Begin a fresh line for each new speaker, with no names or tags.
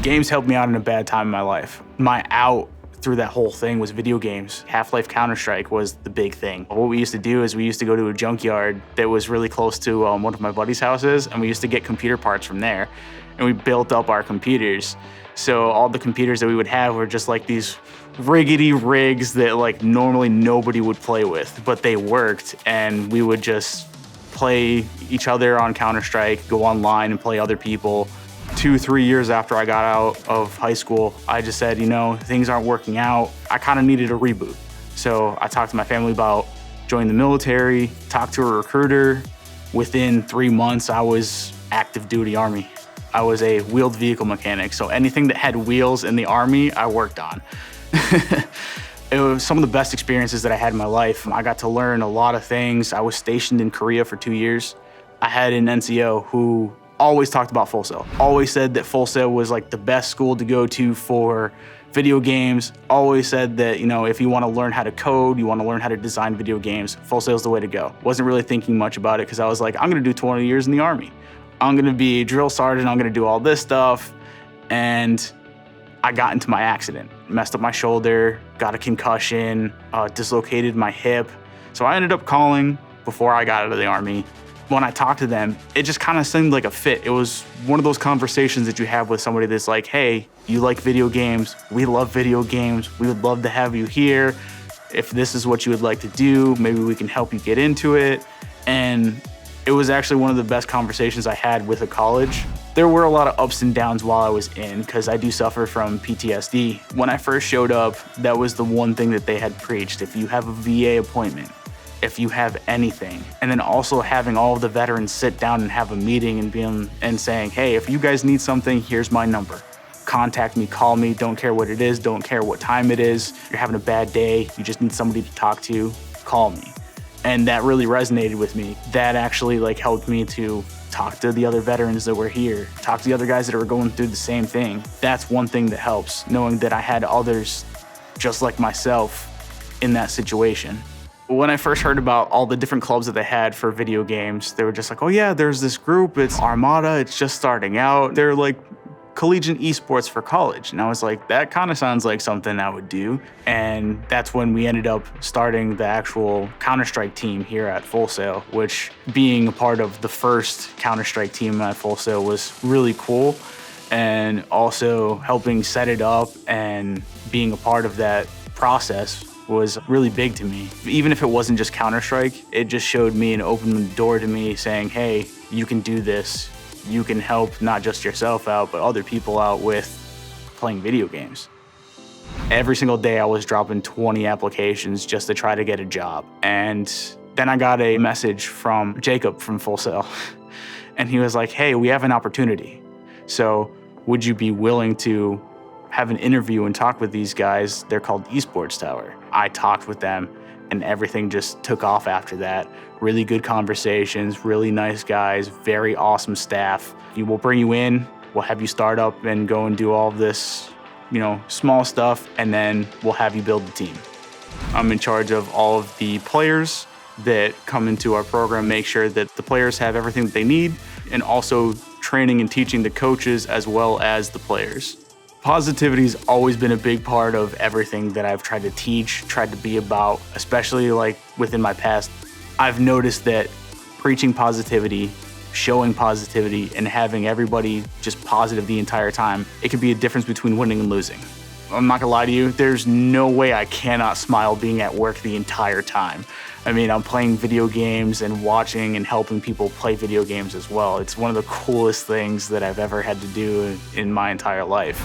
Games helped me out in a bad time in my life. My out through that whole thing was video games. Half-Life Counter-Strike was the big thing. What we used to do is we used to go to a junkyard that was really close to one of my buddies' houses, and we used to get computer parts from there. And we built up our computers. So all the computers that we would have were just like these riggedy rigs that like normally nobody would play with, but they worked, and we would just play each other on Counter-Strike, go online and play other people. 2-3 years after I got out of high school, I just said, you know, things aren't working out. I kind of needed a reboot. So I talked to my family about joining the military, talked to a recruiter. Within 3 months, I was active duty Army. I was a wheeled vehicle mechanic. So anything that had wheels in the Army, I worked on. It was some of the best experiences that I had in my life. I got to learn a lot of things. I was stationed in Korea for 2 years. I had an NCO who always talked about Full Sail. Always said that Full Sail was like the best school to go to for video games. Always said that, you know, if you want to learn how to code, you want to learn how to design video games, Full Sail's the way to go. Wasn't really thinking much about it because I was like, I'm going to do 20 years in the Army. I'm going to be a drill sergeant. I'm going to do all this stuff. And I got into my accident, messed up my shoulder, got a concussion, dislocated my hip. So I ended up calling before I got out of the Army. When I talked to them, it just kind of seemed like a fit. It was one of those conversations that you have with somebody that's like, hey, you like video games, we love video games, we would love to have you here. If this is what you would like to do, maybe we can help you get into it. And it was actually one of the best conversations I had with a college. There were a lot of ups and downs while I was in, because I do suffer from PTSD. When I first showed up, that was the one thing that they had preached. If you have a VA appointment, if you have anything, and then also having all of the veterans sit down and have a meeting and saying, hey, if you guys need something, here's my number. Contact me, call me, don't care what it is, don't care what time it is. You're having a bad day, you just need somebody to talk to, call me. And that really resonated with me. That actually like helped me to talk to the other veterans that were here, talk to the other guys that were going through the same thing. That's one thing that helps, knowing that I had others just like myself in that situation. When I first heard about all the different clubs that they had for video games, they were just like, oh yeah, there's this group, it's Armada, it's just starting out. They're like collegiate esports for college. And I was like, that kind of sounds like something I would do. And that's when we ended up starting the actual Counter-Strike team here at Full Sail, which being a part of the first Counter-Strike team at Full Sail was really cool. And also helping set it up and being a part of that process was really big to me. Even if it wasn't just Counter-Strike, it just showed me and opened the door to me saying, hey, you can do this. You can help not just yourself out, but other people out with playing video games. Every single day I was dropping 20 applications just to try to get a job. And then I got a message from Jacob from Full Sail. And he was like, hey, we have an opportunity. So would you be willing to have an interview and talk with these guys? They're called Esports Tower. I talked with them and everything just took off after that. Really good conversations, really nice guys, very awesome staff. We'll bring you in, we'll have you start up and go and do all of this, you know, small stuff, and then we'll have you build the team. I'm in charge of all of the players that come into our program, make sure that the players have everything that they need, and also training and teaching the coaches as well as the players. Positivity's always been a big part of everything that I've tried to teach, tried to be about, especially like within my past. I've noticed that preaching positivity, showing positivity, and having everybody just positive the entire time, it can be a difference between winning and losing. I'm not gonna lie to you, there's no way I cannot smile being at work the entire time. I mean, I'm playing video games and watching and helping people play video games as well. It's one of the coolest things that I've ever had to do in my entire life.